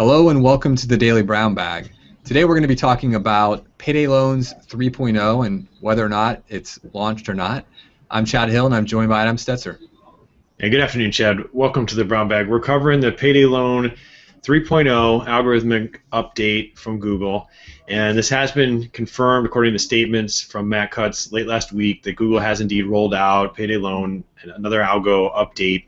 Hello and welcome to the Daily Brown Bag. Today we're going to be talking about Payday Loans 3.0 and whether or not it's launched or not. I'm Chad Hill and I'm joined by Adam Stetzer. Hey, good afternoon, Chad. Welcome to the Brown Bag. We're covering the Payday Loan 3.0 algorithmic update from Google, and this has been confirmed according to statements from Matt Cutts late last week that Google has indeed rolled out Payday Loan and another algo update,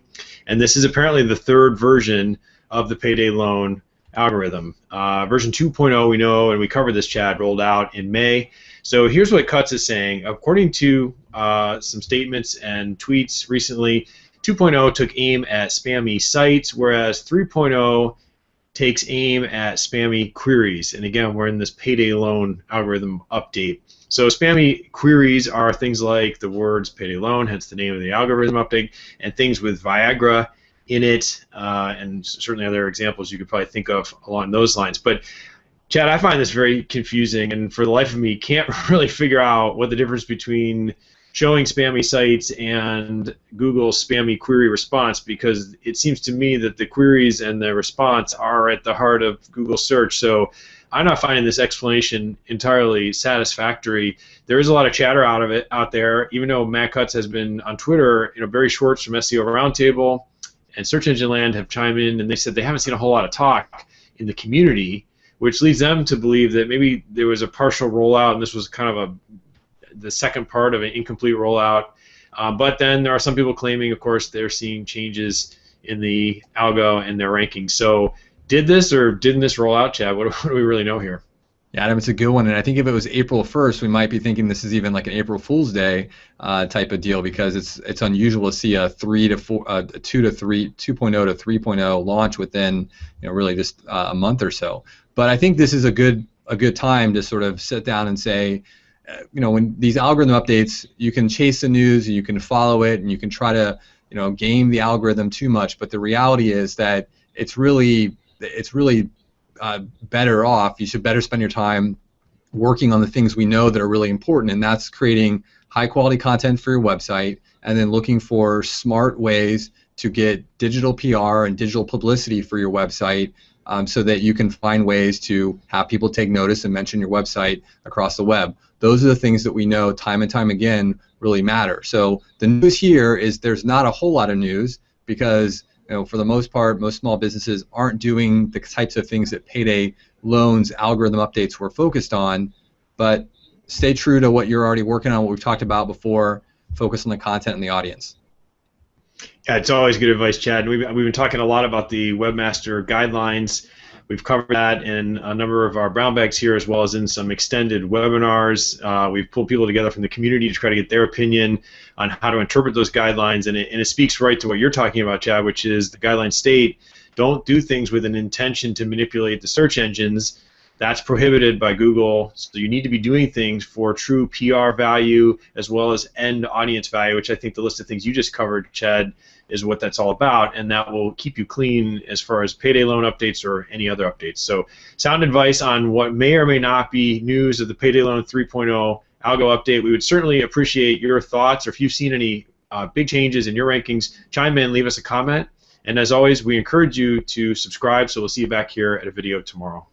and this is apparently the third version of the Payday Loan algorithm. Version 2.0, we know, and we covered this, Chad, rolled out in May. So here's what Cutts is saying. According to some statements and tweets recently, 2.0 took aim at spammy sites, whereas 3.0 takes aim at spammy queries. And again, we're in this Payday Loan algorithm update. So spammy queries are things like the words Payday Loan, hence the name of the algorithm update, and things with Viagra in it, and certainly other examples you could probably think of along those lines. But Chad, I find this very confusing, and for the life of me, can't really figure out what the difference between showing spammy sites and Google's spammy query response, because it seems to me that the queries and the response are at the heart of Google search. So I'm not finding this explanation entirely satisfactory. There is a lot of chatter out there, even though Matt Cutts has been on Twitter. Barry Schwartz from SEO Roundtable and Search Engine Land have chimed in, and they said they haven't seen a whole lot of talk in the community, which leads them to believe that maybe there was a partial rollout and this was kind of the second part of an incomplete rollout. But then there are some people claiming, of course, they're seeing changes in the algo and their rankings. So did this or didn't this roll out, Chad? What do we really know here? Yeah, Adam, it's a good one, and I think if it was April 1st, we might be thinking this is even like an April Fool's Day type of deal, because it's unusual to see a 2.0 to 3.0 launch within really just a month or so. But I think this is a good time to sort of sit down and say, when these algorithm updates, you can chase the news, you can follow it, and you can try to game the algorithm too much. But the reality is that it's really better off. You should better spend your time working on the things we know that are really important, and that's creating high quality content for your website, and then looking for smart ways to get digital PR and digital publicity for your website, so that you can find ways to have people take notice and mention your website across the web. Those are the things that we know time and time again really matter. So the news here is there's not a whole lot of news, because for the most part, most small businesses aren't doing the types of things that Payday Loans algorithm updates were focused on. But stay true to what you're already working on, what we've talked about before. Focus on the content and the audience. Yeah, it's always good advice, Chad. We've been talking a lot about the webmaster guidelines. We've covered that in a number of our brown bags here, as well as in some extended webinars. We've pulled people together from the community to try to get their opinion on how to interpret those guidelines, and it speaks right to what you're talking about, Chad, which is the guidelines state, don't do things with an intention to manipulate the search engines. That's prohibited by Google, so you need to be doing things for true PR value as well as end audience value, which I think the list of things you just covered, Chad, is what that's all about, and that will keep you clean as far as Payday Loan updates or any other updates. So sound advice on what may or may not be news of the Payday Loan 3.0 algo update. We would certainly appreciate your thoughts, or if you've seen any big changes in your rankings, chime in, leave us a comment. And as always, we encourage you to subscribe, so we'll see you back here at a video tomorrow.